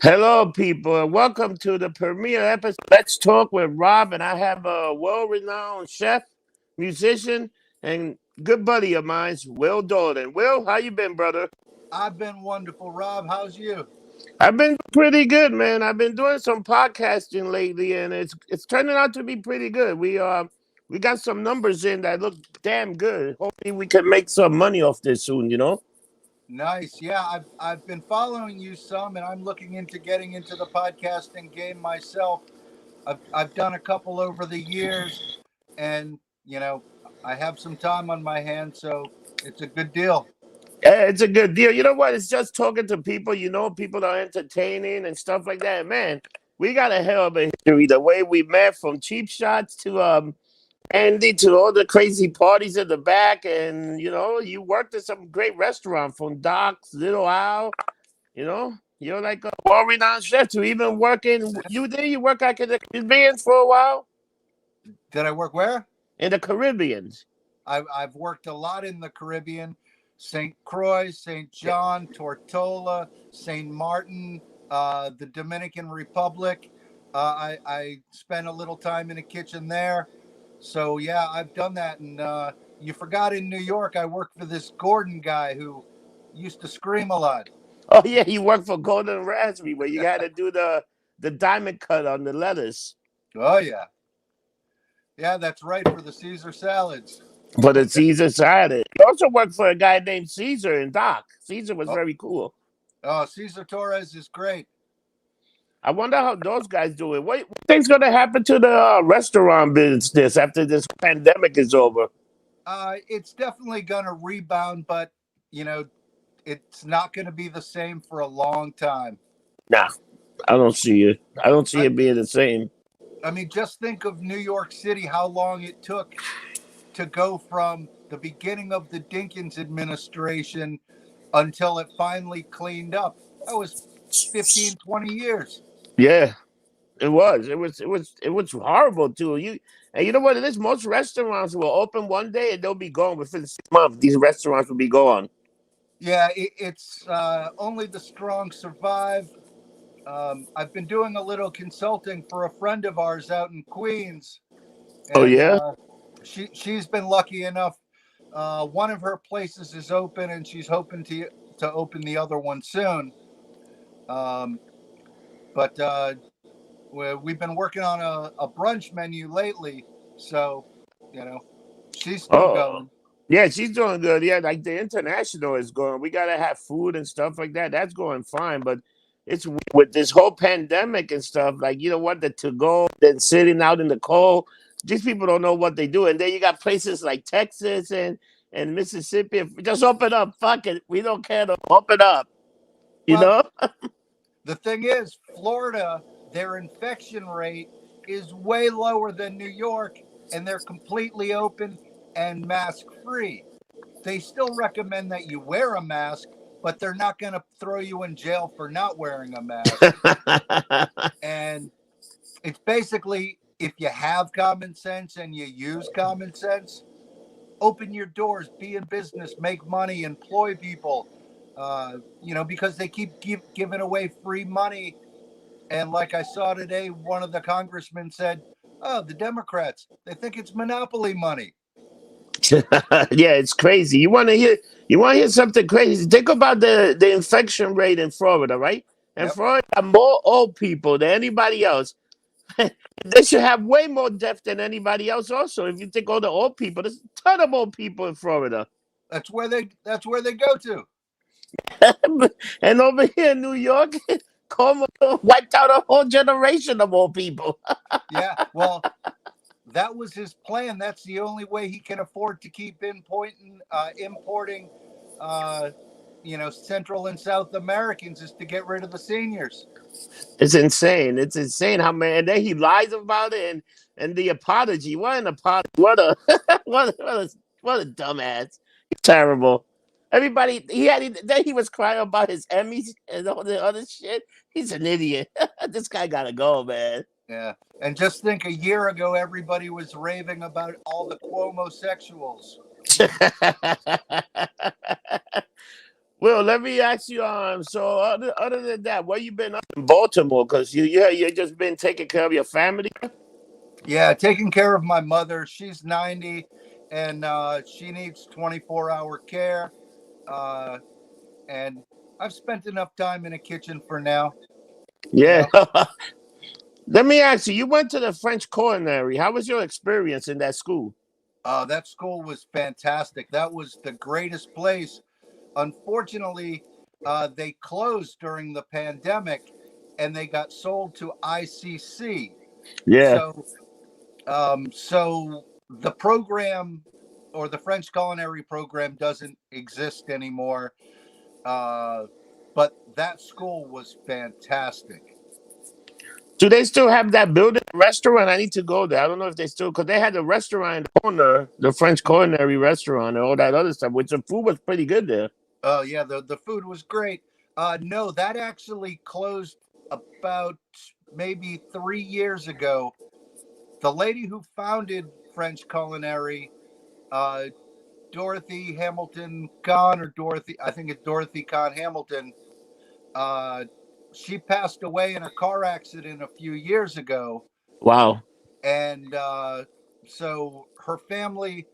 Hello, people, and welcome to the premiere episode. Let's talk with Rob, and I have a world-renowned chef, musician, and good buddy of mine, Will Dalton. Will, how you been, brother? I've been wonderful, Rob. How's you? I've been pretty good, man. I've been doing some podcasting lately, and it's turning out to be pretty good. We got some numbers in that look damn good. Hopefully, we can make some money off this soon. Nice. Yeah, I've been following you some, and I'm looking into getting into the podcasting game myself. I've done a couple over the years, and I have some time on my hands, so it's a good deal. Yeah, it's a good deal. You know what? It's just talking to people. People are entertaining and stuff like that. Man, we got a hell of a history. The way we met, from cheap shots to Andy, to all the crazy parties in the back, and you worked at some great restaurant, from Doc's, Little Al. You're like a world-renowned chef. To even working, you work like in the Caribbean for a while. Did I work where? In the Caribbean. I've worked a lot in the Caribbean. St. Croix, St. John, Tortola, St. Martin, the Dominican Republic. I spent a little time in the kitchen there. So, yeah, I've done that. And you forgot, in New York, I worked for this Gordon guy who used to scream a lot. Oh, yeah, you worked for Golden Raspberry, where you had to do the diamond cut on the lettuce. Oh, yeah. Yeah, that's right, for the Caesar salads. But the Caesar salad. He also worked for a guy named Caesar and Doc. Caesar was very cool. Oh, Caesar Torres is great. I wonder how those guys do it. What think's going to happen to the restaurant business after this pandemic is over? It's definitely going to rebound, but, it's not going to be the same for a long time. Nah, I don't see it. I don't see it being the same. I mean, just think of New York City, how long it took to go from the beginning of the Dinkins administration until it finally cleaned up. That was 15, 20 years. Yeah, it was. It was horrible too. And you know what it is? Most restaurants will open one day and they'll be gone within 6 months. These restaurants will be gone. Yeah, it's only the strong survive. I've been doing a little consulting for a friend of ours out in Queens. And, oh yeah. She's been lucky enough. One of her places is open, and she's hoping to open the other one soon. But we've been working on a brunch menu lately, so she's still going. Yeah, she's doing good. Yeah, like the international is going. We gotta have food and stuff like that. That's going fine, but it's with this whole pandemic and stuff. Like, you know what, the to go, then sitting out in the cold. These people don't know what they do. And then you got places like Texas and Mississippi. Just open up. Fuck it. We don't care to open up. You know? The thing is, Florida, their infection rate is way lower than New York, and they're completely open and mask free. They still recommend that you wear a mask, but they're not going to throw you in jail for not wearing a mask. And it's basically, if you have common sense and you use common sense, open your doors, be in business, make money, employ people, because they keep giving away free money. And like I saw today, one of the congressmen said, oh, the Democrats, they think it's monopoly money. Yeah, it's crazy. You want to hear something crazy? Think about the infection rate in Florida, right? And Yep. Florida have more old people than anybody else. They should have way more death than anybody else. Also, if you think all the old people, there's a ton of old people in Florida. That's where they go to. And over here in New York, Cuomo wiped out a whole generation of old people. Yeah, well, that was his plan. That's the only way he can afford to keep importing Central and South Americans, is to get rid of the seniors. It's insane. It's insane how man. And then he lies about it, and the apology. What an apology! What a what a dumbass! Terrible. Everybody. Then he was crying about his Emmys and all the other shit. He's an idiot. This guy gotta go, man. Yeah, and just think, a year ago, everybody was raving about all the Cuomo sexuals. Well, let me ask you. So other than that, where you been up in Baltimore? Because you just been taking care of your family. Yeah, taking care of my mother. She's 90, and she needs 24-hour care. Uh, and I've spent enough time in a kitchen for now. You Yeah. know, Let me ask you. You went to the French Culinary. How was your experience in that school? that school was fantastic. That was the greatest place. Unfortunately, they closed during the pandemic, and they got sold to ICC. Yeah. So the program, or the French culinary program, doesn't exist anymore. Uh, but that school was fantastic. Do they still have that building restaurant? I need to go there. I don't know if they still, because they had the restaurant owner, the French Culinary restaurant, and all that other stuff, which the food was pretty good there. Oh yeah, the food was great. No, that actually closed about maybe 3 years ago. The lady who founded French Culinary, uh, Dorothy Hamilton Kahn, or Dorothy, I think it's Dorothy Kahn Hamilton. Uh, she passed away in a car accident a few years ago, Wow. and so her family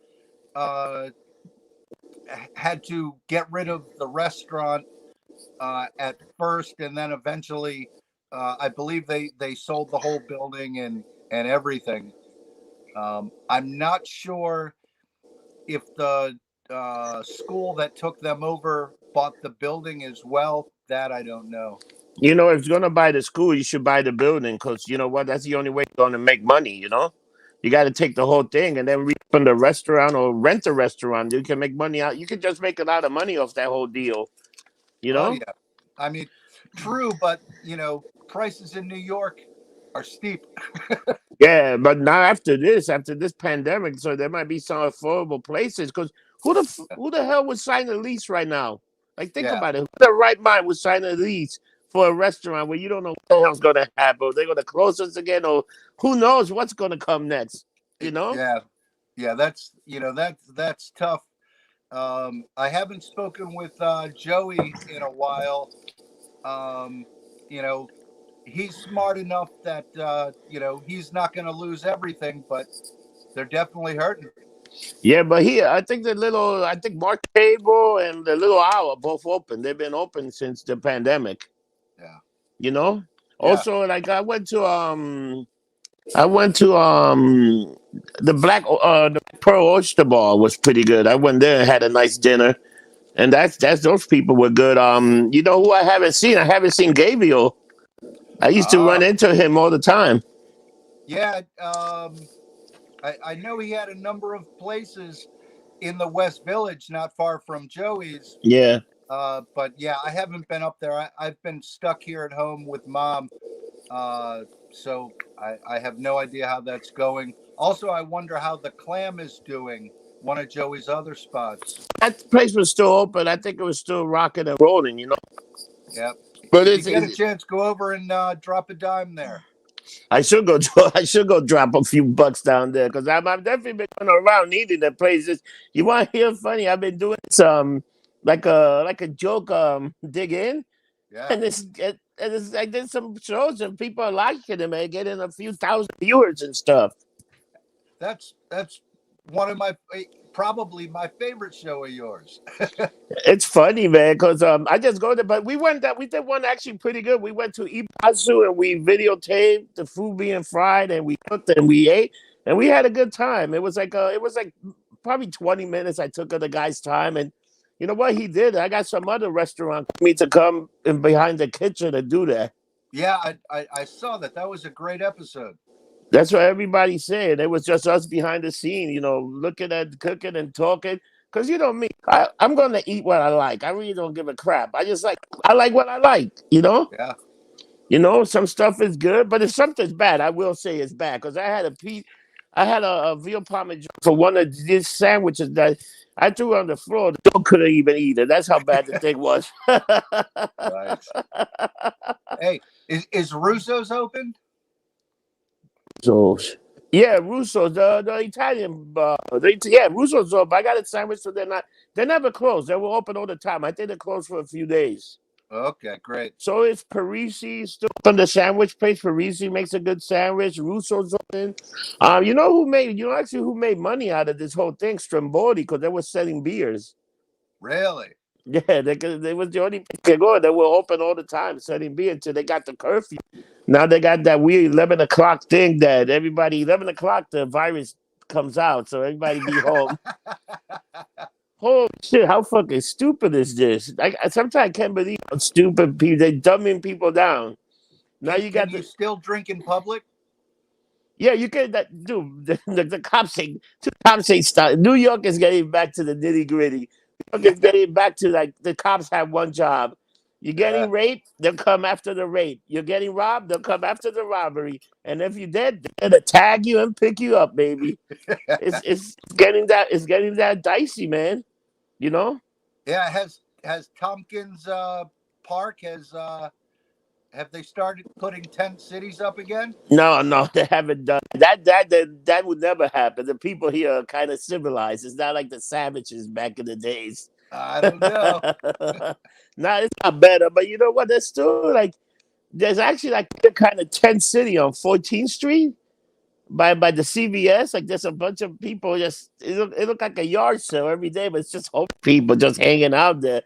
uh, had to get rid of the restaurant at first, and then eventually, I believe they sold the whole building and everything. I'm not sure if the school that took them over bought the building as well. That I don't know. You know, if you're gonna buy the school, you should buy the building because you know what? That's the only way you're gonna make money. You got to take the whole thing and then reopen the restaurant or rent a restaurant. You can make money out. You can just make a lot of money off that whole deal. You Oh know? yeah, I mean, true, but prices in New York are steep. Yeah, but now after this pandemic, so there might be some affordable places. Because who the hell would sign a lease right now? Like, think Yeah, about it. Who in the right mind would sign a lease for a restaurant where you don't know what the hell's going to happen? They're going to close us again, or who knows what's going to come next? You know? yeah, yeah. That's tough. I haven't spoken with Joey in a while. Um, you know, he's smart enough that he's not going to lose everything, but they're definitely hurting. Yeah, but here I think Mark Table and the Little Owl are both open. They've been open since the pandemic. Yeah, You know. yeah. Also, like I went to the Pearl Oyster Bar was pretty good. I went there and had a nice dinner, and that's those people were good. You know who I haven't seen? I haven't seen Gabriel. I used to Uh, run into him all the time. yeah. I know he had a number of places in the West Village, not far from Joey's. Yeah, But yeah, I haven't been up there. I've been stuck here at home with mom. Uh, so I have no idea how that's going. Also, I wonder how the Clam is doing, one of Joey's other spots. that place was still open. I think it was still rocking and rolling. Yeah. But If you get a chance, go over and drop a dime there. I should go. I should go drop a few bucks down there because I've definitely been going around needing the places. You want to hear funny? I've been doing some like a joke dig in, Yeah. and I did some shows and people are liking them and getting a few thousand viewers and stuff. That's one of my probably my favorite show of yours. It's funny, man, because I just go there. But we did one actually pretty good. We went to Ipatsu and we videotaped the food being fried and we cooked and we ate and we had a good time. It was like probably 20 minutes. I took of the guy's time and you know what he did? I got some other restaurant for me to come in behind the kitchen and do that. Yeah, I saw that. That was a great episode. That's what everybody said. It was just us behind the scene, looking at cooking and talking. Cause you know me, I'm gonna eat what I like. I really don't give a crap. I like what I like. Yeah. Some stuff is good, but if something's bad, I will say it's bad. Cause I had a veal parmesan for one of these sandwiches that I threw on the floor. The dog couldn't even eat it. That's how bad the thing was. Right. Hey, is Russos open? So Yeah, Russos, the Italian, Russos open. I got a sandwich, so they never close. They were open all the time. I think they closed for a few days. Okay, great. So it's Parisi still on the sandwich place. Parisi makes a good sandwich. Russo's open. You know who made money out of this whole thing? Stromboli, because they were selling beers. Really? Yeah, they was the only place they go. They were open all the time selling beer until they got the curfew. Now they got that weird 11 o'clock thing that everybody 11 o'clock the virus comes out, so everybody be home. Holy shit! How fucking stupid is this? I sometimes can't believe how stupid people they dumbing people down. Now you Can got you the still drink in public? yeah you can that dude the cops say the cops say stop. New York is getting back to the nitty gritty. New York is getting back to like the cops have one job. You're Yeah. getting raped, they'll come after the rape. You're getting robbed, they'll come after the robbery. And if you're dead, they're gonna tag you and pick you up, baby. It's getting that dicey, man. You know? Yeah. Has Tompkins Park have they started putting tent cities up again? No, no, they haven't done that would never happen. The people here are kind of civilized. It's not like the savages back in the days. I don't know. Nah, it's not better, but you know what? There's still like there's actually like a kind of tent city on 14th Street by the CVS. Like there's a bunch of people just it look like a yard sale every day, but it's just old people just hanging out there.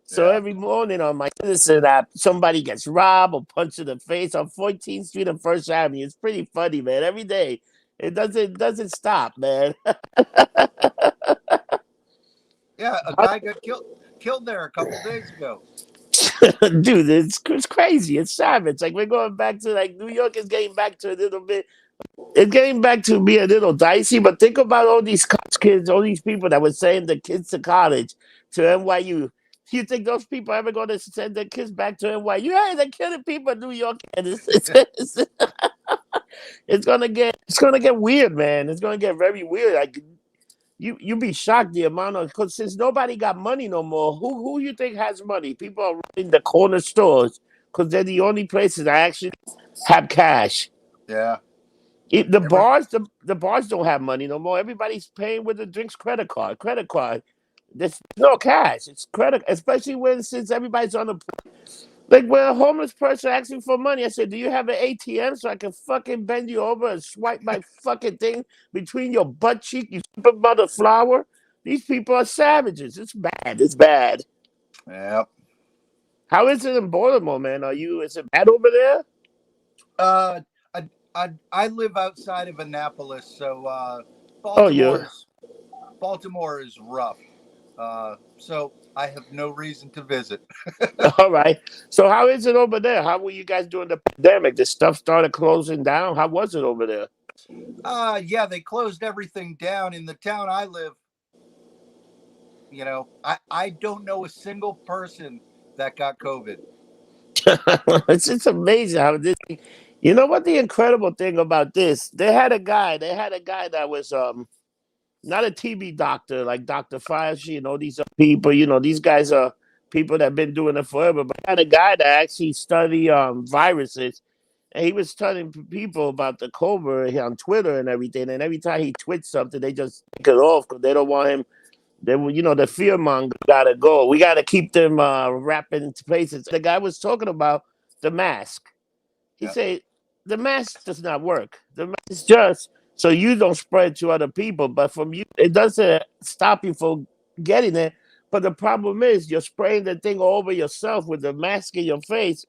So Yeah. every morning on my Citizen app, somebody gets robbed or punched in the face on 14th Street and First Avenue. It's pretty funny, man. Every day, it doesn't stop, man. Yeah. A guy got killed there a couple days ago. Dude, it's crazy. It's savage. Like we're going back to like New York is getting back to a little bit. It's getting back to be a little dicey. But think about all these college kids, all these people that were sending the kids to college, to NYU. Do you think those people ever going to send their kids back to NYU? Hey, they're killing people in New York, and it's gonna get weird, man. It's gonna get very weird. Like you be shocked the amount of because since nobody got money no more, who you think has money? People are running the corner stores because they're the only places that actually have cash. Yeah. The Every, bars, the bars don't have money no more. Everybody's paying with the drinks credit card. Credit card. There's no cash. It's credit, especially when since everybody's on the like when a homeless person asks me for money, I said, "Do you have an ATM so I can fucking bend you over and swipe my fucking thing between your butt cheek, you stupid mother flower?" These people are savages. It's bad. It's bad. yeah. How is it in Baltimore, man? Is it bad over there? Uh, I live outside of Annapolis, so Oh, yeah. Baltimore is rough. So I have no reason to visit. All right. So how is it over there? How were you guys doing the pandemic? The stuff started closing down. How was it over there? Yeah, they closed everything down in the town I live. I don't know a single person that got COVID. It's just amazing how this. You know what the incredible thing about this? They had a guy. They had a guy that was not a TB doctor like Dr. Fauci and all these other people. These guys are people that have been doing it forever. But I had a guy that actually study viruses, and he was telling people about the COVID on Twitter and everything. And every time he tweets something, they just take it off because they don't want him. The fear monger gotta go. We gotta keep them wrapped into places. The guy was talking about the mask. He Yeah. said the mask does not work. The mask is just so you don't spread to other people, but from you, it doesn't stop you from getting it. But the problem is you're spraying the thing all over yourself with the mask in your face.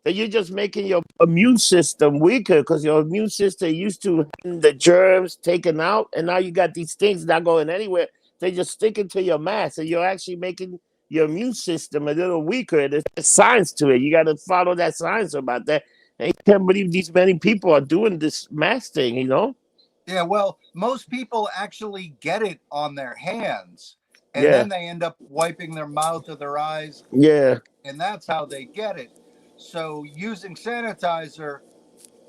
That you're just making your immune system weaker because your immune system used to having the germs taken out, and now you got these things not going anywhere. They just stick into your mask, and you're actually making your immune system a little weaker. There's science to it. You got to follow that science about that. I can't believe these many people are doing this mask thing. Yeah, well, most people actually get it on their hands and Yeah, then they end up wiping their mouth or their eyes, yeah, and that's how they get it. So using sanitizer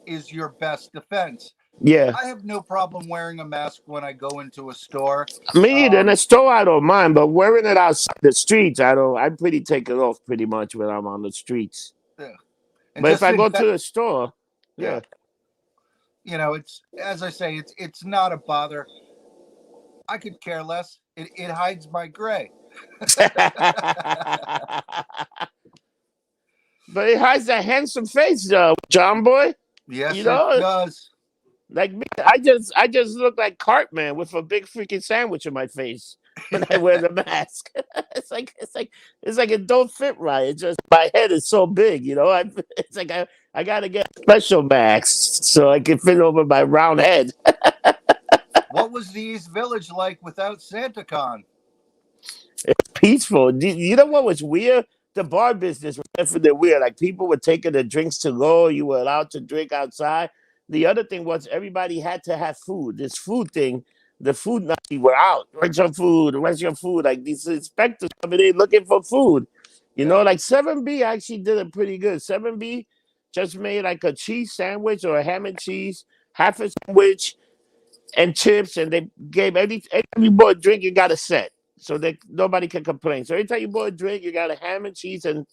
is your best defense. yeah. I have no problem wearing a mask when I go into a store. Me either. In Um, the store, I don't mind, but wearing it outside the streets, I don't. I pretty take it off pretty much when I'm on the streets. yeah. And But if just I in go fact, to the store, yeah. yeah, it's, as I say, it's not a bother. I could care less. It hides my gray. But it has a handsome face, John Boy. You Yes, it know, does. like me, I just look like Cartman with a big freaking sandwich in my face when I wear the mask. It's like it don't fit right. It's just my head is so big, it's like I gotta get special masks so I can fit over my round head. What was the East Village like without SantaCon? Peaceful. You know what was weird? The bar business was definitely weird. Like people were taking the drinks to go. You were allowed to drink outside. The other thing was everybody had to have food. This food thing, the food Nazi were out. Where's your food? Where's your food? Like these inspectors coming in looking for food. Yeah. Like 7B actually did it pretty good. 7B just made like a cheese sandwich or a ham and cheese, half a sandwich, and chips, and they gave anytime you bought a drink, you got a set, so that nobody can complain. So every time you bought a drink, you got a ham and cheese and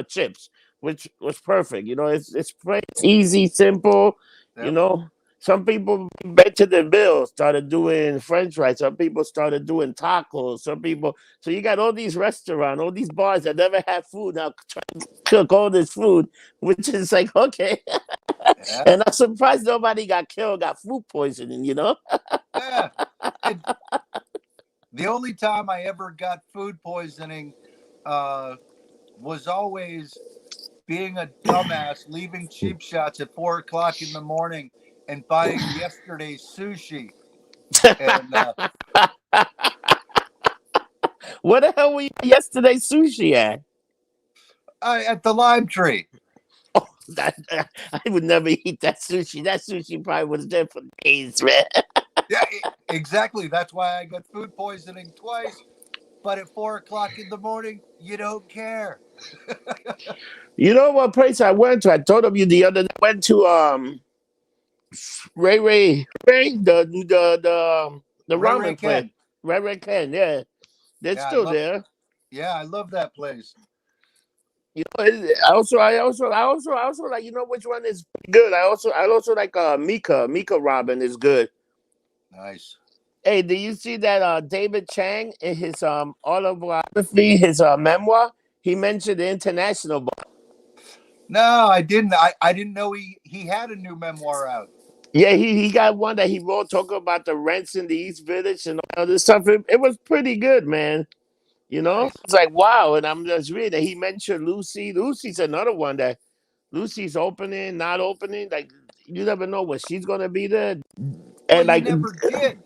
chips, which was perfect. It's plain, easy, simple. You Yep. know, some people bet to the bill started doing French fries. Some people started doing tacos. Some people. So you got all these restaurants, all these bars that never had food now trying to cook all this food, which is like okay. Yeah. And I'm surprised nobody got killed, got food poisoning. Yeah. And the only time I ever got food poisoning uh, was always being a dumbass, leaving cheap shots at 4 o'clock in the morning and buying yesterday's sushi. And What the hell were you yesterday sushi at? at the Lime Tree. Oh, I would never eat that sushi. That sushi probably was there for days, man. Yeah, exactly. That's why I got food poisoning twice. But at 4 o'clock in the morning, you don't care. You know what place I went to? I told you the other day. I went to Ray, the Ray Ray ramen place. Ken. Ray Ken, yeah, they're Yeah, I still love. there. Yeah, I love that place. I also like which one is good. I also like Mika Robin is good. Nice. Hey, do you see that David Chang in his autobiography, his memoir? He mentioned the international bar. No, I didn't. I didn't know he had a new memoir out. Yeah, he got one that he wrote talking about the rents in the East Village and all this stuff. It was pretty good, man. Nice. It's like wow. And I'm just reading. He mentioned Lucy. Lucy's another one that Lucy's opening, not opening. Like you never know when she's gonna be there. Well, And you like, never did.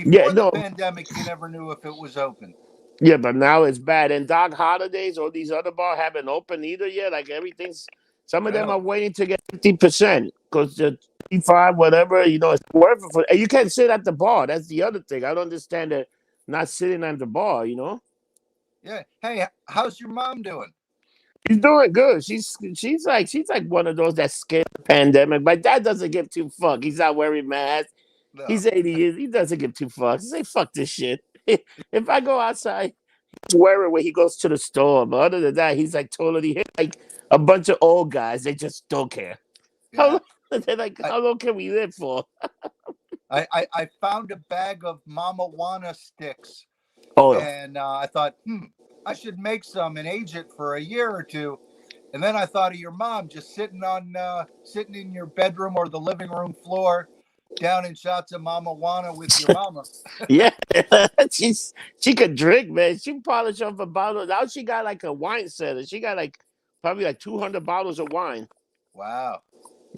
yeah, Before the no, pandemic, you never knew if it was open. yeah, but now it's bad. And Doc Holidays or these other bars haven't opened either yet. Like everything's, some of them are Really? waiting to get 50% because the 35, whatever, it's worth it for. And you can't sit at the bar. That's the other thing. I don't understand that not sitting at the bar. Yeah. Hey, how's your mom doing? She's doing good. She's like one of those that scared the pandemic. My dad doesn't give two fuck. He's not wearing masks. No. He's 80 years. He doesn't give two fucks. He say fuck this shit. If I go outside, wearing when he goes to the store. But other than that, he's like totally like a bunch of old guys. They just don't care. How Yeah. long, they're like, I, how long can we live for? I found a bag of Mama Juana sticks, Oh, and I thought, I should make some and age it for a year or two. And then I thought of your mom just sitting in your bedroom or the living room floor, down in shots of Mama Juana with your mama. yeah. She could drink, man. She polish off a bottle. Now she got like a wine cellar. She got like probably like 200 bottles of wine. Wow.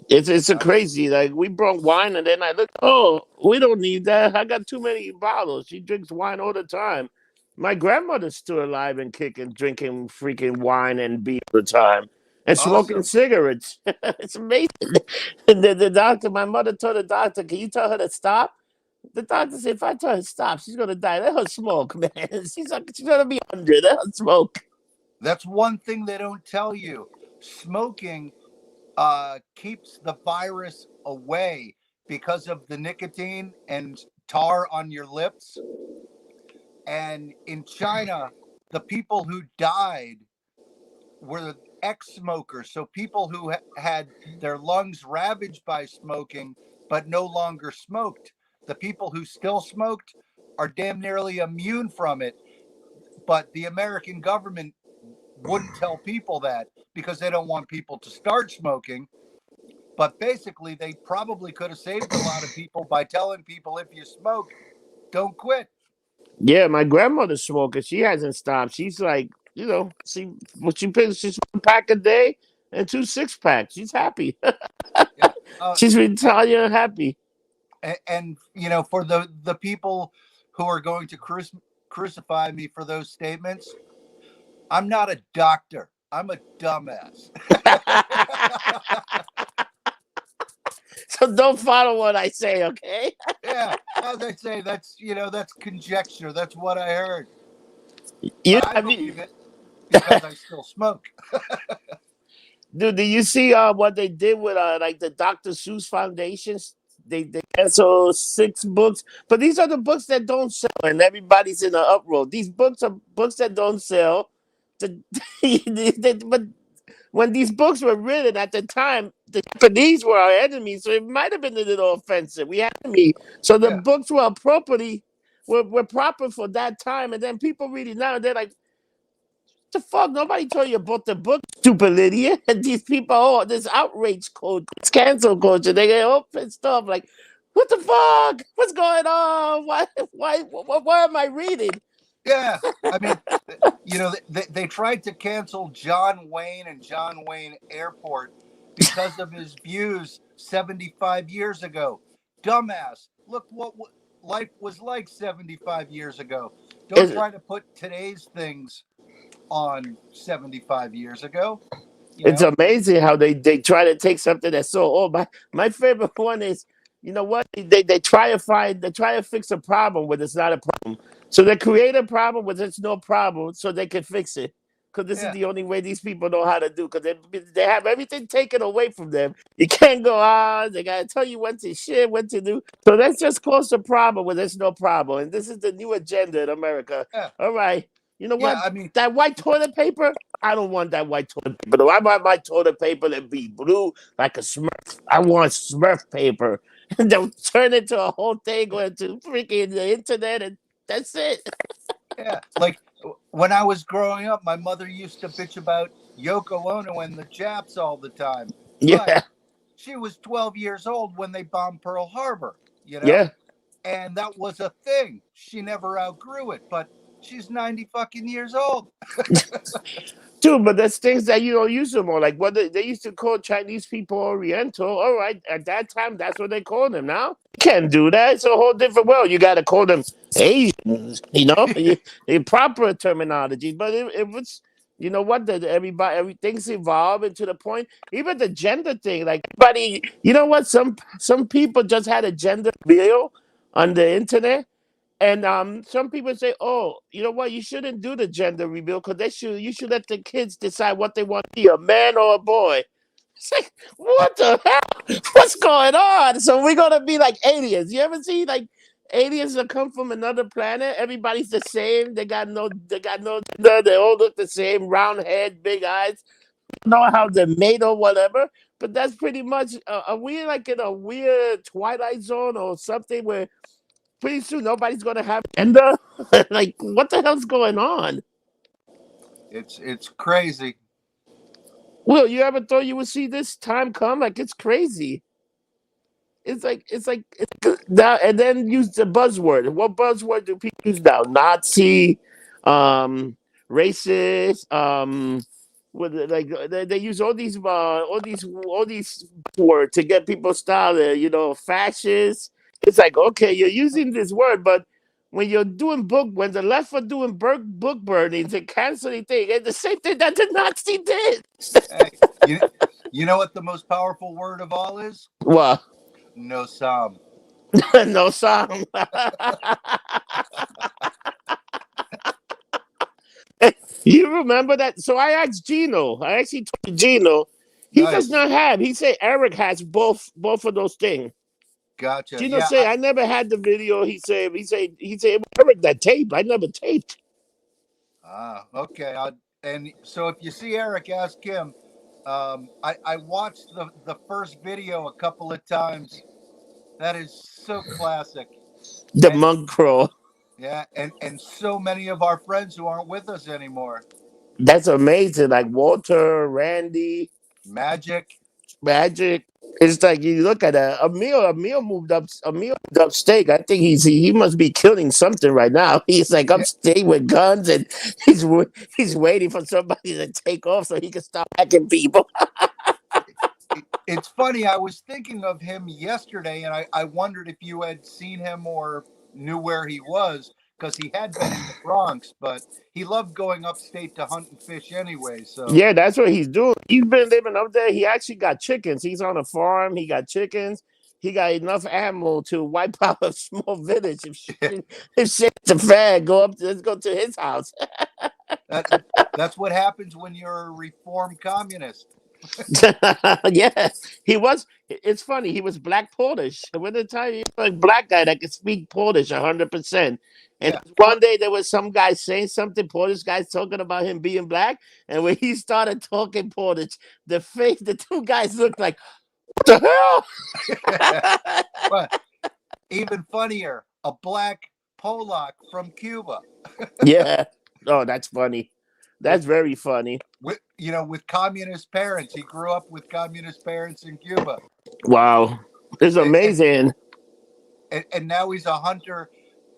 It's a Wow. crazy. Like we brought wine, and then I look. Oh, we don't need that. I got too many bottles. She drinks wine all the time. My grandmother's still alive and kicking, drinking freaking wine and beer all the time, and smoking Awesome. cigarettes. It's amazing. The doctor, my mother told the doctor, "Can you tell her to stop?" The doctor said, "If I tell her to stop, she's gonna die. Let her smoke, man. She's gonna be 100. Let her smoke." That's one thing they don't tell you. Smoking keeps the virus away because of the nicotine and tar on your lips. And in China, the people who died were ex-smokers, so people who had their lungs ravaged by smoking but no longer smoked. The people who still smoked are damn nearly immune from it, but the American government wouldn't tell people that because they don't want people to start smoking. But basically, they probably could have saved a lot of people by telling people, if you smoke, don't quit. Yeah, my grandmother's smoker. She hasn't stopped. She's like, she picks she's 1 pack a day and 2 6 packs. She's happy. Yeah. She's retired and happy. And for the people who are going to crucify me for those statements, I'm not a doctor. I'm a dumbass. So don't follow what I say, okay? Yeah, as I say, that's conjecture. That's what I heard, You, but I I mean, believe it because I still smoke. dude, do you see what they did with like the Dr. Seuss Foundations? They canceled 6 books, but these are the books that don't sell, and everybody's in an uproar. These books are books that don't sell. The, but when these books were written at the time, the Japanese were our enemies, so it might have been a little offensive. We had enemy, so the Yeah, books were appropriately were proper for that time, and then people read it now, and they're like, the fuck? Nobody told you about the book, stupid Lydia. And these people, oh, this outrage culture, this cancel culture, they get all pissed off. Like, what the fuck? What's going on? Why am I reading? yeah. I mean, they tried to cancel John Wayne and John Wayne Airport because of his views 75 years ago. Dumbass. Look what life was like 75 years ago. Don't It's, try to put today's things on 75 years ago, you it's know? amazing how they try to take something that's so old. My favorite one is, you know what? They try to fix a problem when it's not a problem. So they create a problem when it's no problem so they can fix it. Because this is Yeah, the only way these people know how to do. Because they have everything taken away from them. You can't go on. They gotta tell you what to shit, what to do. So let's just cause a problem when there's no problem. And this is the new agenda in America. yeah, All right. You know yeah. what? I mean, That white toilet paper. I don't want that white toilet paper. Though. I want my toilet paper to be blue like a Smurf. I want Smurf paper. And they'll turn into a whole thing going to freaking the internet, and that's it. yeah. Like when I was growing up, my mother used to bitch about Yoko Ono and the Japs all the time. But Yeah, she was 12 years old when they bombed Pearl Harbor, yeah. and that was a thing. She never outgrew it, but she's 90 fucking years old. Dude, but there's things that you don't use them more. Like what they used to call Chinese people Oriental. All right, at that time, that's what they called them. Now you can't do that. It's a whole different world. You got to call them Asians. Proper terminology. But it was, you know what? Everything's evolving to the point. Even the gender thing. Like everybody, you know what? Some people just had a gender reveal on the internet. And some people say, "Oh, you know what? You shouldn't do the gender reveal because you should let the kids decide what they want to be, a man or a boy." It's like, what the hell? What's going on? So we're gonna be like aliens. You ever see like aliens that come from another planet? Everybody's the same. They got no gender. They all look the same, round head, big eyes. Know how they're made or whatever. But that's pretty much. Are we like in a weird twilight zone or something where pretty soon nobody's gonna have gender. Like, what the hell's going on? It's crazy. Will, you ever thought you would see this time come? Like, it's crazy. It's now and then use the buzzword. What buzzword do people use now? Nazi, um, racist, with like they use all these words to get people started. Fascist. It's like, okay, you're using this word, but when you're doing when the left are doing book burnings and canceling things, it's the same thing that the Nazi did. Hey, you you know what the most powerful word of all is? Well, No Sam. no song. You remember that? So I asked Gino. I actually told Gino. He does Nice. not have. He said Eric has both of those things. Gotcha. Gino Yeah, say I never had the video. He said Eric that tape. I never taped. okay. And so if you see Eric, ask him. I watched the first video a couple of times. That is so classic. The And monk crawl. yeah, and so many of our friends who aren't with us anymore. That's amazing. Like Walter, Randy, Magic. Magic. It's like you look at a meal moved up, a meal moved up steak. I think he must be killing something right now. He's like Yeah, upstate with guns, and he's waiting for somebody to take off so he can stop hacking people. it's funny. I was thinking of him yesterday, and I wondered if you had seen him or knew where he was because he had been in the Bronx, but he loved going upstate to hunt and fish anyway. So Yeah, that's what he's doing. He's been living up there. He actually got chickens. He's on a farm. He got chickens. He got enough ammo to wipe out a small village. If shit's a fan, let's go to his house. that that's what happens when you're a reformed communist. Yeah, he was. It's funny. He was black Polish. When the time he was a black guy that could speak Polish 100%. And Yeah. one day there was some guy saying something. Polish guys talking about him being black. And when he started talking Polish, the two guys looked like, what the hell? But even funnier, a black Polak from Cuba Yeah. Oh, that's funny. with That's very funny. with communist parents. He grew up with communist parents in Cuba, Wow, it's and amazing. and now he's a hunter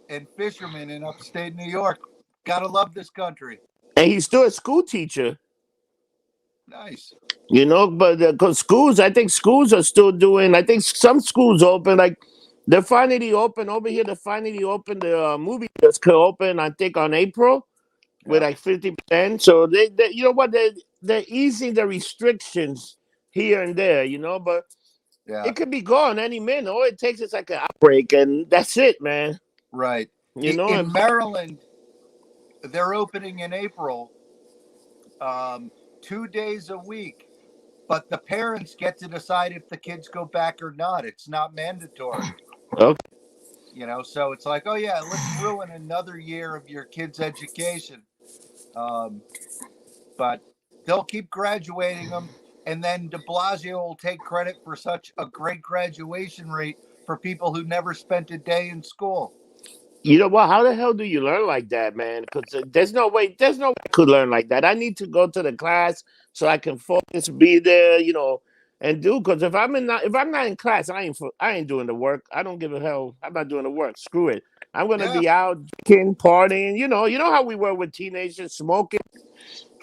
and fisherman in upstate New York. Gotta love this country. And he's still a school teacher. Nice. But because schools, I think schools are still doing. I think some schools open, like they're finally open over here. They're finally open. The movie just could open, I think, on April with Yeah. like 50%. So they you know what, they're easing the restrictions here and there. But Yeah. it could be gone any minute. All it takes is like an outbreak, and that's it, man. Right. And In Maryland, they're opening in April, 2 days a week, but the parents get to decide if the kids go back or not. It's not mandatory. okay. So it's like, oh yeah, let's ruin another year of your kid's education. Um, but they'll keep graduating them, and then De Blasio will take credit for such a great graduation rate for people who never spent a day in school. You know what? How the hell do you learn like that, man? Because there's no way I could learn like that. I need to go to the class so I can focus, be there, and do. Because if I'm not in class, I ain't doing the work. I don't give a hell. I'm not doing the work. Screw it. I'm gonna Yeah. be out drinking, partying. You know how we were with teenagers, smoking,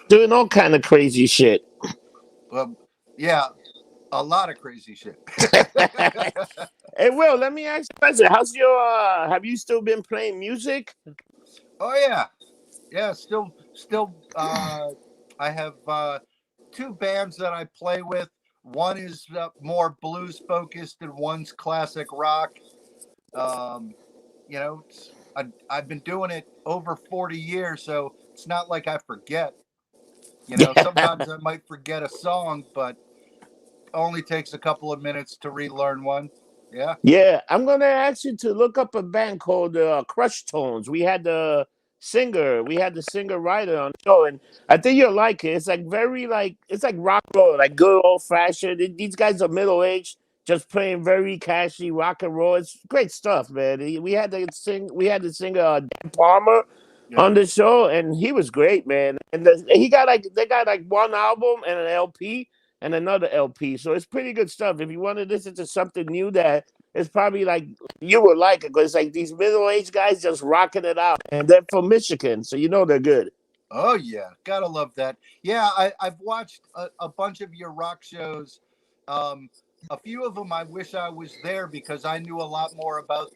doing all kind of crazy shit. Well, yeah, a lot of crazy shit. Hey, Will, let me ask you a question. How's your? Have you still been playing music? Oh yeah, yeah. Still. I have two bands that I play with. One is more blues focused, and one's classic rock. Um, I've been doing it over 40 years, so it's not like I forget. Yeah. Sometimes I might forget a song, but only takes a couple of minutes to relearn one. Yeah. Yeah, I'm gonna ask you to look up a band called Crush Tones. We had the singer writer on the show, and I think you'll like it. It's like it's like rock roll, like good old fashioned. These guys are middle aged, just playing very cashy rock and roll. It's great stuff, man. We had the singer Dan Palmer Yeah. on the show, and he was great, man. And they got like one album and an LP and another LP. So it's pretty good stuff. If you want to listen to something new that it's probably like you would like it, because it's like these middle aged guys just rocking it out. And they're from Michigan, so they're good. Oh yeah, gotta love that. Yeah, I've watched a bunch of your rock shows. Um, a few of them I wish I was there because I knew a lot more about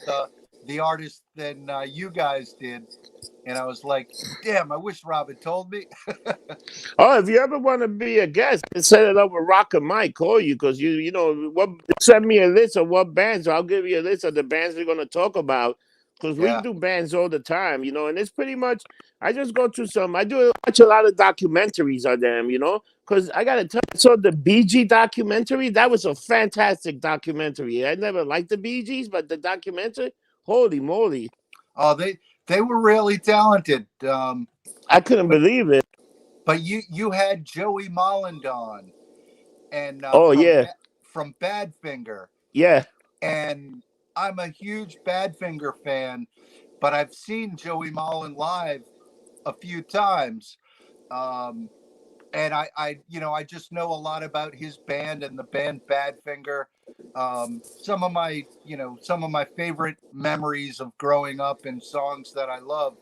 the artist than you guys did, and I was like, damn, I wish Rob had told me. Oh, if you ever want to be a guest, set it up with Rock and Mike, call you, because send me a list of what bands. I'll give you a list of the bands we're gonna talk about, because we Yeah. do bands all the time, and it's pretty much I just go through I watch a lot of documentaries on them, because I gotta tell you, so the BG documentary, that was a fantastic documentary. I never liked the BGs, but the documentary, holy moly, Oh, they were really talented. I couldn't believe it. But you had Joey Molland on, and Oh yeah, from Badfinger, yeah. and I'm a huge Badfinger fan, but I've seen Joey Molland live a few times. Um, and I just know a lot about his band and the band Badfinger. Some of my favorite memories of growing up and songs that I love.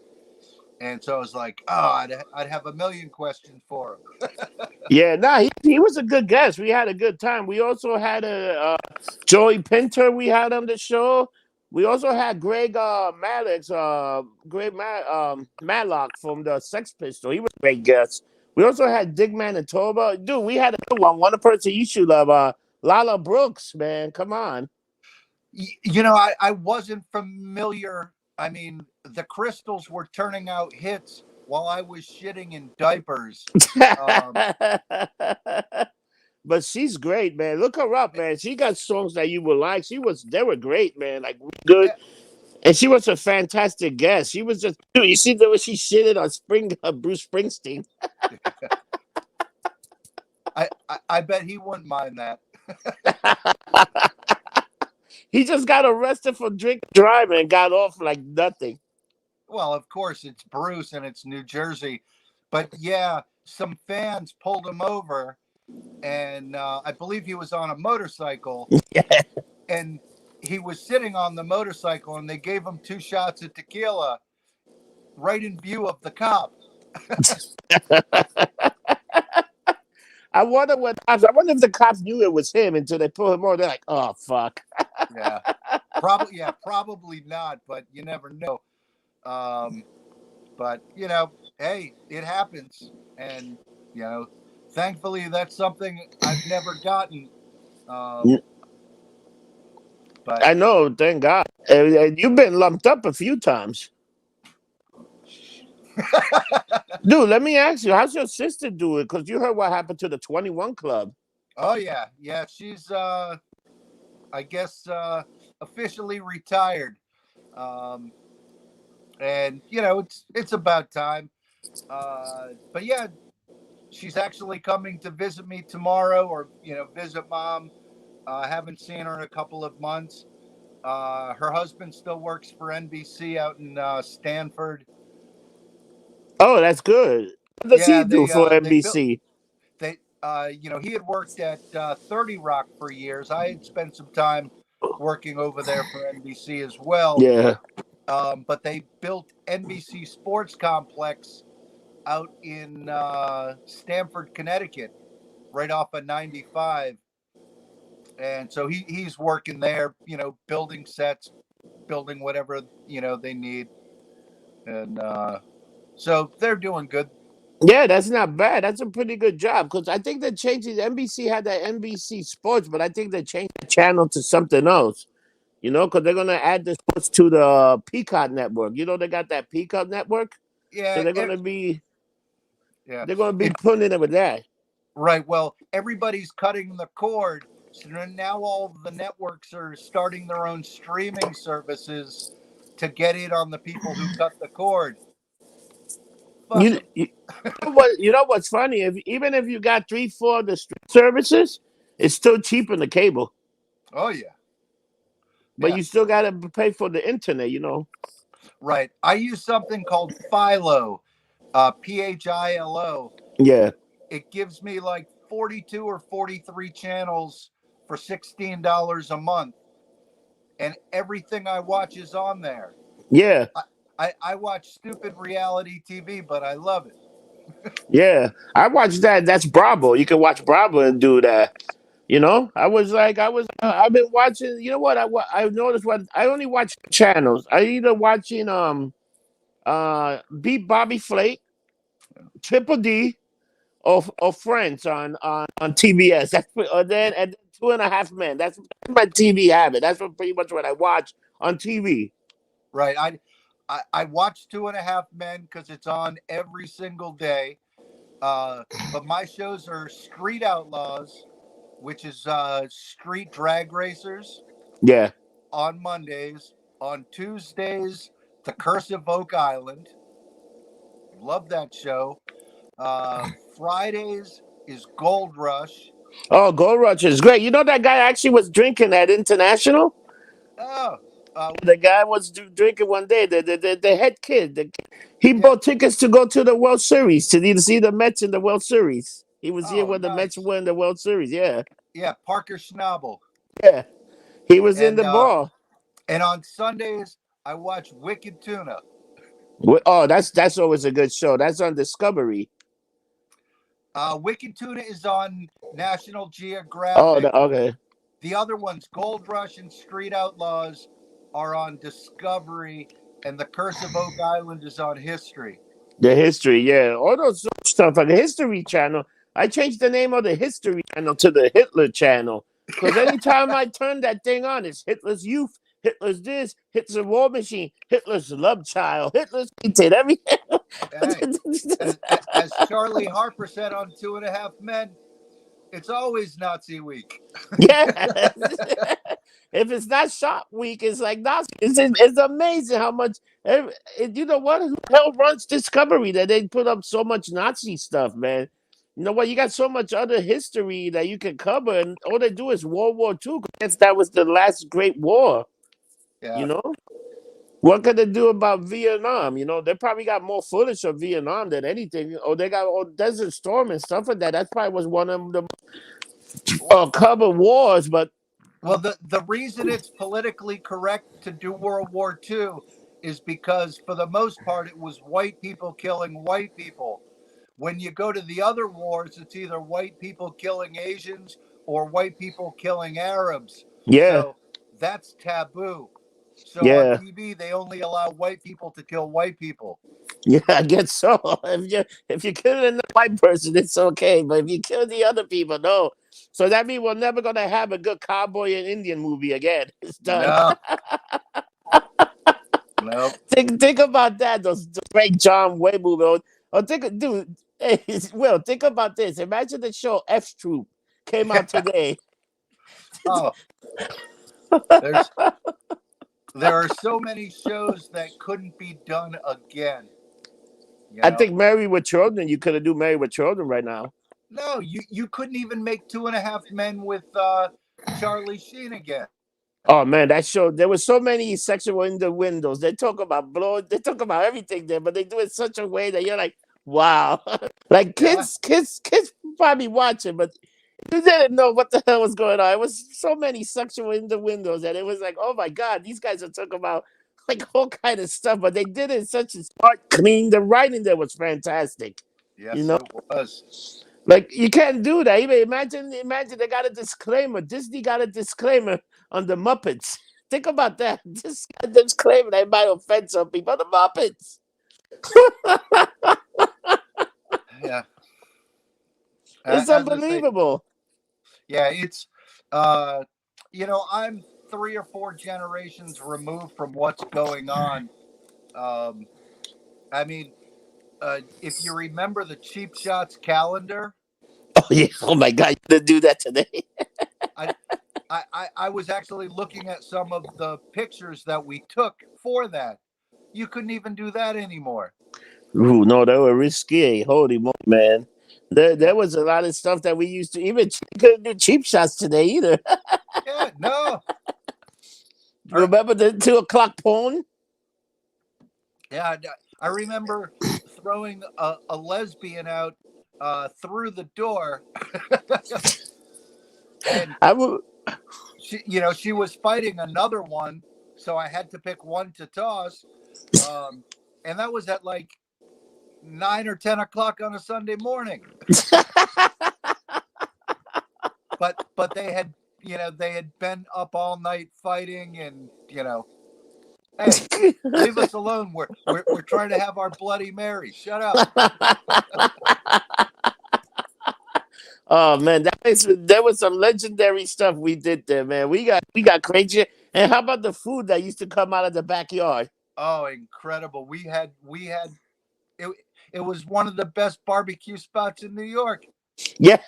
And so I was like, oh, I'd have a million questions for him. Yeah, nah, he was a good guest. We had a good time. We also had a Joey Pinter. We had on the show. We also had Greg Maddox, Matlock from the Sex Pistol. He was a great guest. We also had Dick Manitoba. Dude, we had a good one. One person you should love, Lala Brooks, man. Come on. I wasn't familiar. I mean, the Crystals were turning out hits while I was shitting in diapers. Um, But she's great, man. Look her up, man. She got songs that you will like. They were great, man. Like good. yeah, And she was a fantastic guest. She was just, dude, you see the way she shitted on Bruce Springsteen. I bet he wouldn't mind that. He just got arrested for drink driving and got off like nothing. Well, of course, it's Bruce and it's New Jersey. But yeah, some fans pulled him over, and I believe he was on a motorcycle, Yeah. and he was sitting on the motorcycle, and they gave him 2 shots of tequila right in view of the cop. I wonder if the cops knew it was him until they pulled him over. They're like, oh fuck. Yeah, probably not, but you never know. Um, but hey, it happens, and you know, thankfully that's something I've never gotten. Um, but I know, thank God. And you've been lumped up a few times. Dude, let me ask you, how's your sister doing? Because you heard what happened to the 21 Club. oh yeah, she's I guess officially retired, um, and it's about time. But yeah, she's actually coming to visit me tomorrow, or visit mom. I haven't seen her in a couple of months. Her husband still works for NBC out in Stanford. Oh, that's good. What does he Yeah, do for they built NBC? they he had worked at 30 Rock for years. I had spent some time working over there for NBC as well. Yeah. But they built NBC Sports Complex out in Stamford, Connecticut, right off of 95. And so he's working there, building sets, building whatever they need, and so they're doing good. Yeah, that's not bad. That's a pretty good job because I think they're changing. NBC had that NBC Sports, but I think they changed the channel to something else. Because they're gonna add the sports to the Peacock Network. They got that Peacock Network, so Yeah, yeah. they're gonna be It putting it with that. Right. Well, everybody's cutting the cord, so now all the networks are starting their own streaming services to get it on the people who cut the cord. Fuck You, 'em. you what's funny? Even if you got 3, 4 of the services, it's still cheaper than the cable. Oh yeah, But yeah. you still gotta pay for the internet. Right. I use something called Philo, Philo. Yeah. It gives me like 42 or 43 channels for $16 a month, and everything I watch is on there. Yeah. I watch stupid reality TV, but I love it. Yeah. I watched that. That's Bravo. You can watch Bravo and do that. I've been watching. You know what? I noticed what I only watch channels. I either watching Beat Bobby Flake, Triple D, or Friends on TBS. And then 2.5 Men. That's my TV habit. That's pretty much what I watch on TV. Right. I watch Two and a Half Men because it's on every single day. But my shows are Street Outlaws, which is street drag racers, Yeah. on Mondays. On Tuesdays, The Curse of Oak Island. Love that show. Fridays is Gold Rush. Oh, Gold Rush is great. You know that guy actually was drinking at International. Oh, The guy was drinking one day. The head kid. He yeah. bought tickets to go to the World Series to see the Mets in the World Series. He was here Oh, when the Mets nice. were in the World Series. Yeah, Yeah, Parker Schnabel. yeah. He was in And the bar. on Sundays I watch Wicked Tuna. Oh, that's always a good show. That's on Discovery. Wicked Tuna is on National Oh, Geographic. okay. The other ones, Gold Rush and Street Outlaws, are on Discovery, and The Curse of Oak Island is on History. The History, yeah. All those stuff like the History Channel. I changed the name of the History Channel to the Hitler Channel because anytime I turn that thing on, it's Hitler's youth, Hitler's this, Hitler's war machine, Hitler's love child, Hitler's did everything. Hey, as Charlie Harper said on Two and a Half Men, it's always Nazi week. Yeah. If it's not Shop Week, it's like Nazi. It's amazing how much. You know what? Who the hell runs Discovery that they put up so much Nazi stuff, man? You know what? You got so much other history that you can cover, and all they do is World War II. Guess that was the last great war. Yeah. You know what could they do about Vietnam? You know they probably got more footage of Vietnam than anything. Or they got Desert Storm and stuff like that. That probably was one of the cover wars, but. Well, the reason it's politically correct to do World War II is because, for the most part, it was white people killing white people. When you go to the other wars, it's either white people killing Asians or white people killing Arabs. Yeah, So that's taboo. So on yeah. TV, they only allow white people to kill white people. Yeah, I guess so. If you kill a white person, it's okay. But if you kill the other people, no. So that means we're never gonna have a good cowboy and Indian movie again. It's done. No, no. Think about that. Those great John Wayne movie. Or dude. Hey, Will, think about this. Imagine the show F Troop came out today. Oh, there are so many shows that couldn't be done again. I think Married with Children. You could have do Married with Children right now. No, you couldn't even make Two and a Half Men with Charlie Sheen again. Oh man, that show, there was so many sexual innuendos. They talk about blood, they talk about everything there, but they do it in such a way that you're like, wow. Like Yeah. kids probably watching, but you didn't know what the hell was going on. It was so many sexual innuendos that it was like, oh my god, these guys are talking about like all kind of stuff, but they did it in such a smart, clean. The writing there was fantastic. Yes, You know, it was. like you can't do that. Even imagine they got a disclaimer. Disney got a disclaimer on the Muppets. Think about that. This disclaimer that might offend some people. The Muppets. Yeah. It's As I say, unbelievable. yeah, it's I'm 3 or 4 generations removed from what's going on. I mean, if you remember the Cheap Shots calendar, Oh yeah. Oh my god. You didn't do that today. I was actually looking at some of the pictures that we took for that. You couldn't even do that anymore. Ooh, no, they were risky. Holy moly, man. There Yeah, was a lot of stuff that we used to even couldn't do cheap shots today either. yeah, no. Remember the 2 o'clock porn? Yeah, I remember throwing a lesbian out through the door, and I would. she was fighting another one, so I had to pick one to toss, and that was at like 9 or 10 o'clock on a Sunday morning. But they had been up all night fighting, and hey, leave us alone. We're trying to have our Bloody Mary. Shut up. Oh man, there was some legendary stuff we did there, man. We got crazy. And how about the food that used to come out of the backyard? Oh, incredible. We had it. It was one of the best barbecue spots in New York. Yeah.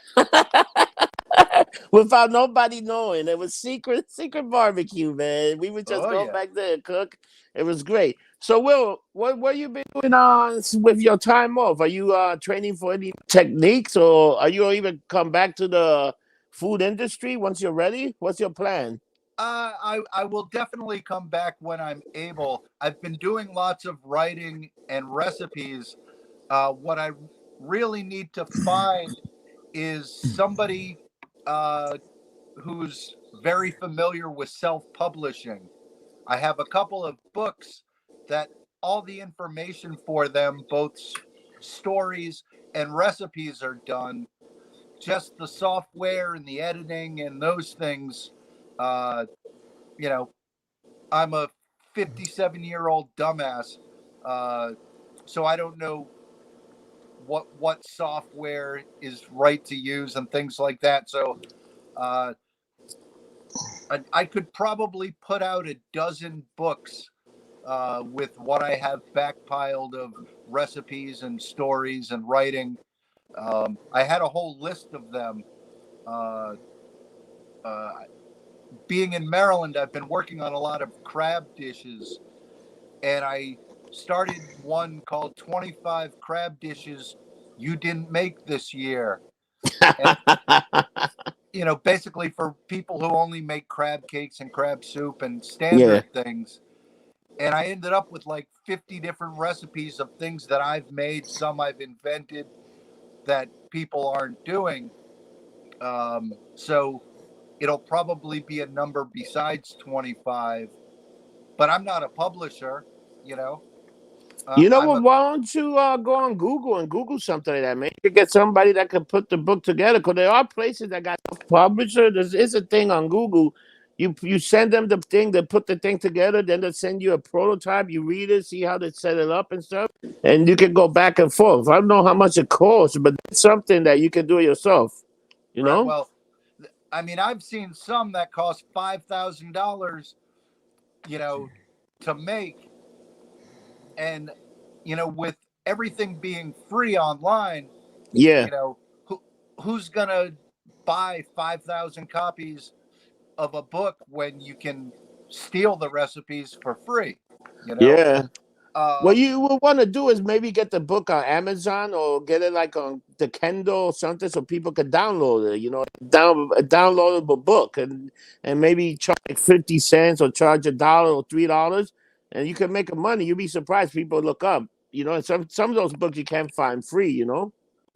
Without nobody knowing. It was secret barbecue, man. We would just Oh go yeah. back there and cook. It was great. So, Will, what you been doing on with your time off? Are you training for any techniques, or are you even come back to the food industry once you're ready? What's your plan? I will definitely come back when I'm able. I've been doing lots of writing and recipes. What I really need to find is somebody uh, who's very familiar with self-publishing. I have a couple of books that all the information for them, both stories and recipes, are done. Just the software and the editing and those things, uh, you know, I'm a 57-year-old dumbass, uh, so I don't know what software is right to use and things like that. So uh, I could probably put out a dozen books with what I have backpiled of recipes and stories and writing. I had a whole list of them. Uh, uh, Being in Maryland, I've been working on a lot of crab dishes, and I started one called 25 Crab Dishes You Didn't Make This Year. And, basically for people who only make crab cakes and crab soup and Yeah. standard things. And I ended up with like 50 different recipes of things that I've made, some I've invented that people aren't doing. So it'll probably be a number besides 25, but I'm not a publisher, you know. You know I'm what? a Why don't you go on Google and Google something like that, man? You could get somebody that could put the book together. Because there are places that got a publisher. There's a thing on Google. You send them the thing, they put the thing together, then they send you a prototype. You read it, see how they set it up and stuff, and you can go back and forth. I don't know how much it costs, but it's something that you can do yourself. You right. know? Well, I mean, I've seen some that cost $5,000, you know, to make, and with everything being free online, Yeah, you know, who's gonna buy 5,000 copies of a book when you can steal the recipes for free? You know, yeah. What um, you would want to do is maybe get the book on Amazon or get it like on the Kindle or something so people could download it. A downloadable book, and maybe charge like 50 cents or charge $1 or $3, and you can make a money. You'd be surprised people look up. And some of those books you can't find free.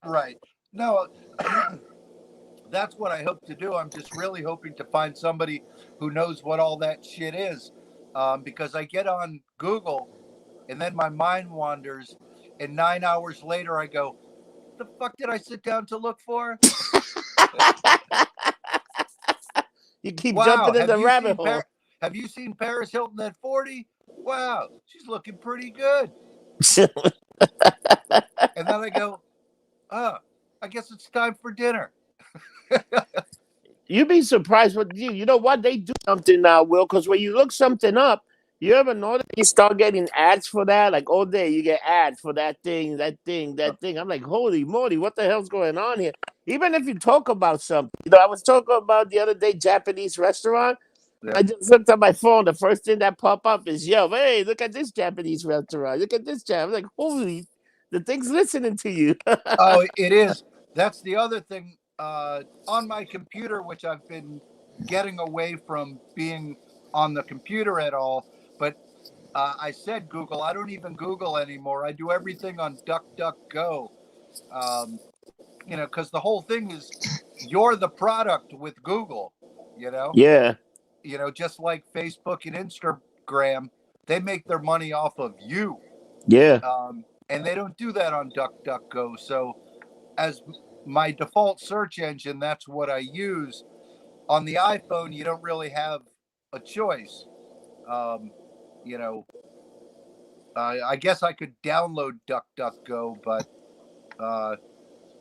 right. No, that's what I hope to do. I'm just really hoping to find somebody who knows what all that shit is, because I get on Google and then my mind wanders, and 9 hours later I go, "The fuck did I sit down to look for?" You keep Wow, jumping in the rabbit hole. have you seen Paris Hilton at 40? Wow, she's looking pretty good. And then I go, "Oh, I guess it's time for dinner." You'd be surprised what you know what they do something now, Will, because when you look something up, you ever know that you start getting ads for that? Like all day you get ads for that thing, that thing, that thing. I'm like, holy moly, what the hell's going on here? Even if you talk about something, I was talking about the other day Japanese restaurant. Yeah. I just looked at my phone. The first thing that pop up is, yo, hey, look at this Japanese restaurant. Look at this I'm like, holy, the thing's listening to you. Oh, it is. That's the other thing. On my computer, which I've been getting away from being on the computer at all, but I said Google. I don't even Google anymore. I do everything on DuckDuckGo. Um, because the whole thing is you're the product with Google. You know, Yeah, just like Facebook and Instagram, they make their money off of you, yeah. and they don't do that on DuckDuckGo. So, as my default search engine, that's what I use. On the iPhone, you don't really have a choice. Um, you know, I guess I could download DuckDuckGo, but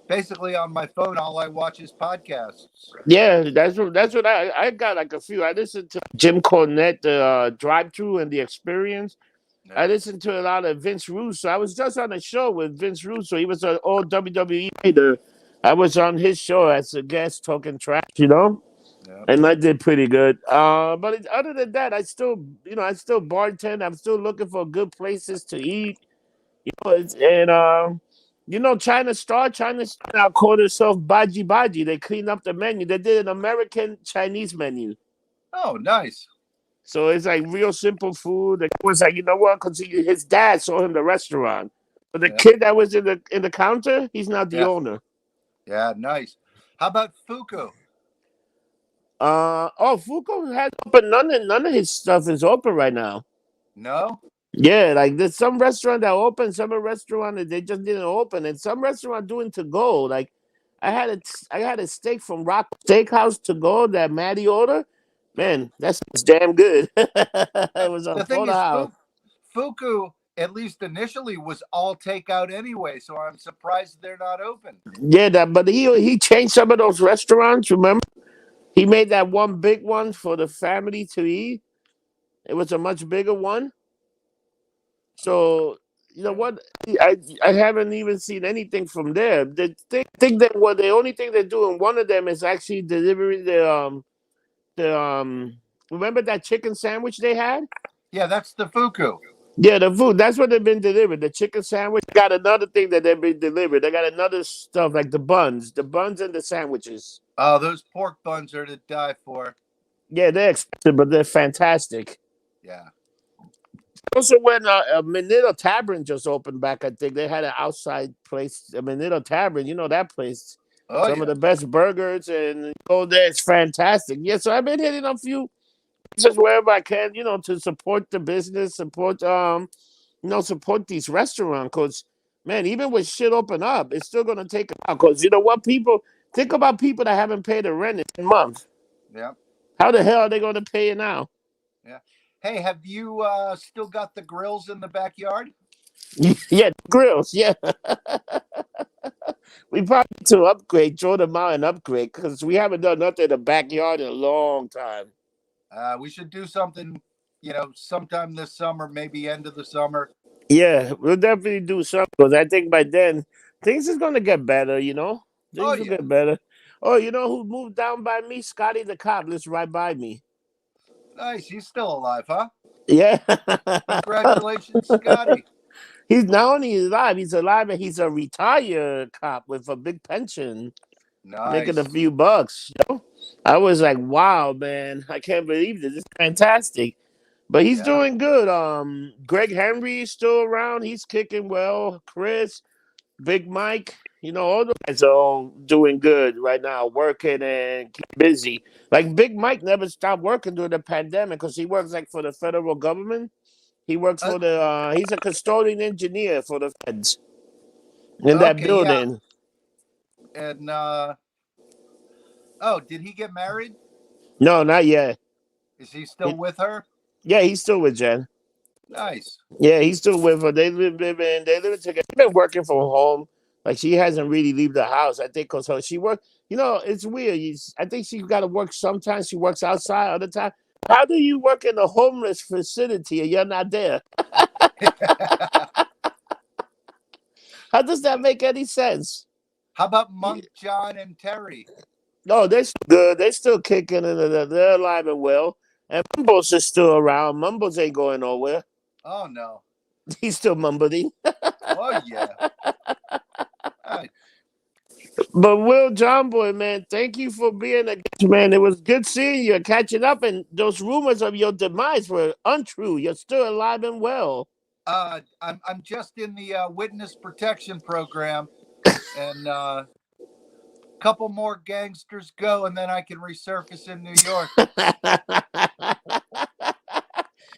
basically on my phone, all I watch is podcasts. Yeah, that's what I got like a few. I listened to Jim Cornette, the drive through and the experience. Yeah. I listened to a lot of Vince Russo. I was just on a show with Vince Russo. He was an old WWE leader. I was on his show as a guest talking trash. Yeah. and I did pretty good. Other than that, I still bartend. I'm still looking for good places to eat. China Star now called itself Baji Baji. They cleaned up the menu. They did an American Chinese menu. Oh, nice. So it's like real simple food. The kid was like, you know what? Because his dad saw him the restaurant. But the Yeah. kid that was in the counter, he's not the Yeah. owner. Yeah. Nice. How about Fuku? Fuko has open. None of his stuff is open right now. No. Yeah, like there's some restaurant that open, some restaurant that they just didn't open, and some restaurant doing to go. Like I had a steak from Rock Steakhouse to go that Maddie ordered. Man, that's damn good. It was a The thing is, porterhouse. Fuku, at least initially, was all takeout anyway. So I'm surprised they're not open. Yeah, but he changed some of those restaurants. Remember, he made that one big one for the family to eat. It was a much bigger one. So you know Yeah. what? I haven't even seen anything from there. They think that what the only thing they're doing, one of them is actually delivering the. Remember that chicken sandwich they had? Yeah, that's the Fuku. Yeah, the food. That's what they've been delivered. The chicken sandwich got another thing that they've been delivered. They got another stuff like the buns and the sandwiches. Oh, those pork buns are to die for. Yeah, they're expensive, but they're fantastic. Yeah. Also, when Manila Tavern just opened back, I think they had an outside place, a Manila Tavern. You know that place. Oh, Some of yeah. the best burgers, and go there. It's fantastic. Yeah, so I've been hitting a few places wherever I can, to support the business, support these restaurants. Cause man, even with shit open up, it's still gonna take a while. Cause you know what, people think about people that haven't paid the rent in 10 months. Yeah. How the hell are they gonna pay it now? Yeah. Hey, have you still got the grills in the backyard? Yeah, grills. Yeah, we probably need to upgrade, throw them out and upgrade because we haven't done nothing in the backyard in a long time. We should do something, sometime this summer, maybe end of the summer. Yeah, we'll definitely do something because I think by then things is gonna get better. Oh, Things will yeah. get better. Oh, you know who moved down by me? Scotty the cop lives right by me. Nice. He's still alive, huh? Yeah. Congratulations, Scotty. He's not only alive and he's a retired cop with a big pension, making a Nice. few bucks. I was like, wow, man, I can't believe this. It's fantastic. But he's Yeah. doing good. Greg Henry is still around. He's kicking well. Chris, Big Mike, all the guys are all doing good right now, working and keep busy. Like Big Mike never stopped working during the pandemic because he works like for the federal government. He works Uh, for he's a custodian engineer for the feds in that okay. Yeah. building. And oh, did he get married? No, not yet. Is he still with her? Yeah, he's still with Jen. Nice. Yeah, he's still with her. They live together. They've been working from home. Like she hasn't really leave the house. I think because she work. It's weird. I think she's got to work. Sometimes she works outside. Other time, how do you work in a homeless facility and you're not there? How does that make any sense? How about Monk John and Terry? No, they're still good. They're still kicking and they're alive and well. And Mumbles is still around. Mumbles ain't going nowhere. Oh no. He's still mumbling. Oh yeah. Right. But Will John Boy, man, thank you for being a guest, man. It was good seeing you, catching up, and those rumors of your demise were untrue. You're still alive and well. I'm just in the witness protection program, and couple more gangsters go, and then I can resurface in New York.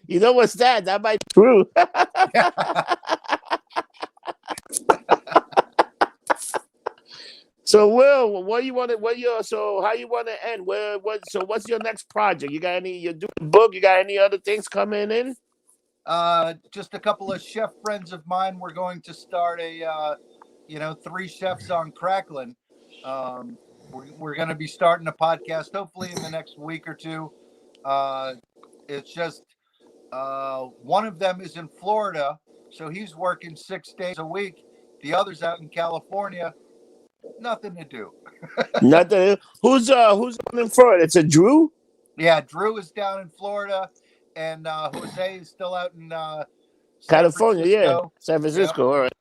You know what's that? That might be true. So, Will, what do you want to? So how you want to end? So what's your next project? You got any? You're doing a book. You got any other things coming in? Just a couple of chef friends of mine. We're going to start a, 3 chefs on Cracklin. We're going to be starting a podcast hopefully in the next week or two. It's just one of them is in Florida, so he's working 6 days a week. The other's out in California. Nothing to do. Nothing. Who's on in Florida? It's a Drew. Yeah, Drew is down in Florida, and Jose is still out in San California, yeah. Francisco. San Yep. Francisco, all right.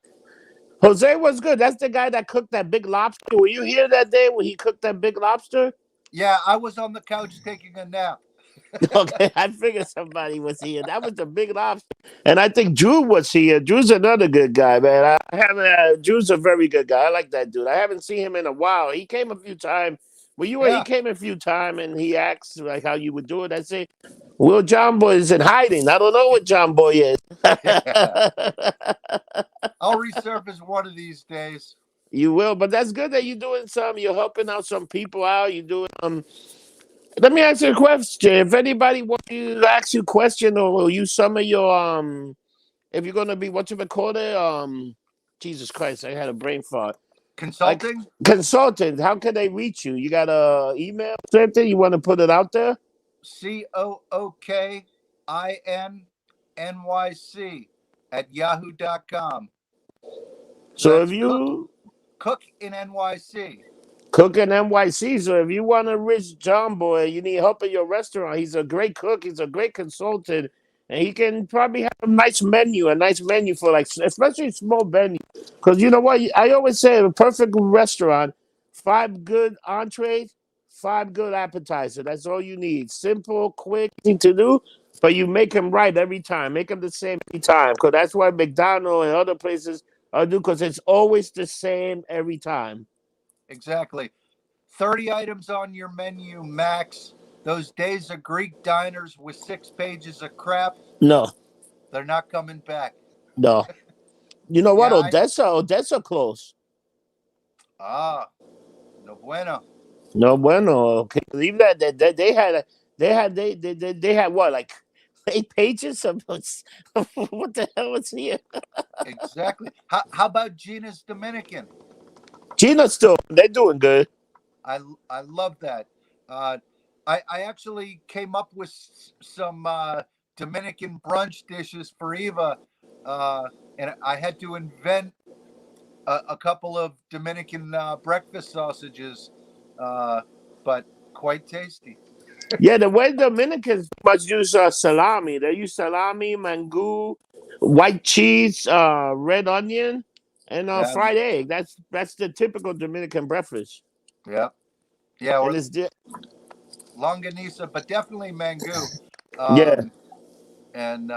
Jose was good. That's the guy that cooked that big lobster. Were you here that day when he cooked that big lobster? Yeah, I was on the couch taking a nap. Okay, I figured somebody was here. That was the big lobster. And I think Drew was here. Drew's another good guy, man. I haven't Drew's a very good guy. I like that dude. I haven't seen him in a while. He came a few times. Well, you were, he Yeah. came a few times and he asked like how you would do it. I say, well, John Boy is in hiding. I don't know what John Boy is. Yeah. I'll resurface one of these days. You will, but that's good that you're doing some. You're helping out some people out. You're doing Let me ask you a question. If anybody wants to ask you a question or will use some of your if you're gonna be what you would call it, Jesus Christ, I had a brain fart. Consulting? Like consultant, how can they reach you? You got a email something? You want to put it out there? COOKINNYC@yahoo.com. So That's if you cook in NYC. cook in NYC, so if you want to reach John Boy, you need help at your restaurant. He's a great cook. He's a great consultant, and he can probably have a nice menu for like, especially small menu. Because you know what, I always say, a perfect restaurant, 5 good entrees, 5 good appetizers. That's all you need. Simple, quick, easy to do, but you make them right every time. Make them the same every time. Because that's why McDonald's and other places do. Because it's always the same every time. Exactly. 30 items on your menu, max. Those days of Greek diners with 6 pages of crap, No. they're not coming back. No. You know what? Yeah, Odessa close. No bueno. No bueno. Okay. Leave that. They had what, like 8 pages of what the hell was here? Exactly. How about Gina's Dominican? Gina's still, they're doing good. I love that. I actually came up with some Dominican brunch dishes for Eva, and I had to invent a couple of Dominican breakfast sausages, but quite tasty. Yeah, the way Dominicans much use salami. They use salami, mango, white cheese, red onion, and fried egg. That's the typical Dominican breakfast. Yeah. Yeah, or And it's longanisa, but definitely mango. Yeah. And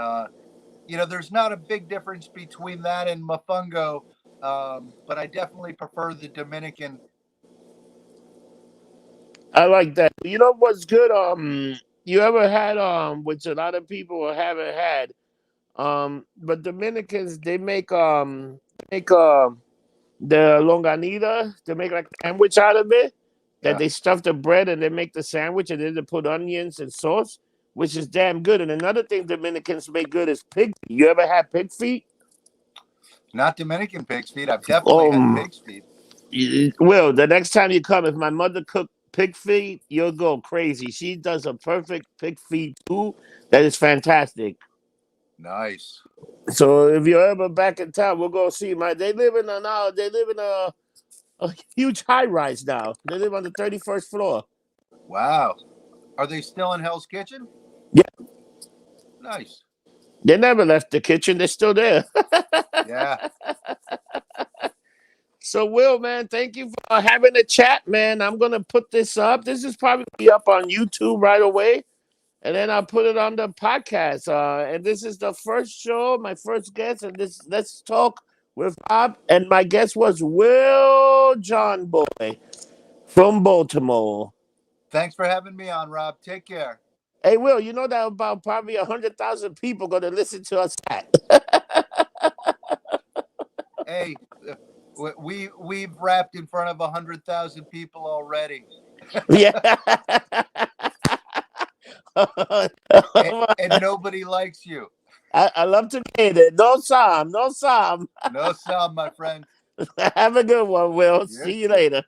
there's not a big difference between that and mofongo, but I definitely prefer the Dominican. I like that. You know what's good? You ever had which a lot of people haven't had. But Dominicans they make the longanita. They make like a sandwich out of it. That Yeah. they stuff the bread and they make the sandwich and then they put onions and sauce, which is damn good. And another thing Dominicans make good is pig feet. You ever had pig feet? Not Dominican pig's feet. I've definitely had pig's feet. Will, the next time you come, if my mother cooked pig feet, you'll go crazy. She does a perfect pig feet too. That is fantastic. Nice. So if you're ever back in town, we'll go see They live in a huge high rise now. They live on the 31st floor. Wow. Are they still in Hell's Kitchen? Yeah. Nice. They never left the kitchen. They're still there. Yeah. So, Will, man, thank you for having a chat, man. I'm going to put this up. This is probably up on YouTube right away. And then I'll put it on the podcast. And this is the first show, my first guest. And this Let's Talk with Rob. And my guest was Will John Boy from Baltimore. Thanks for having me on, Rob. Take care. Hey, Will, you know that about probably 100,000 people going to listen to us chat. Hey, we've rapped in front of 100,000 people already. Yeah. and nobody likes you. I love to hear it. No Sam. No Sam, my friend. Have a good one, Will. See you later.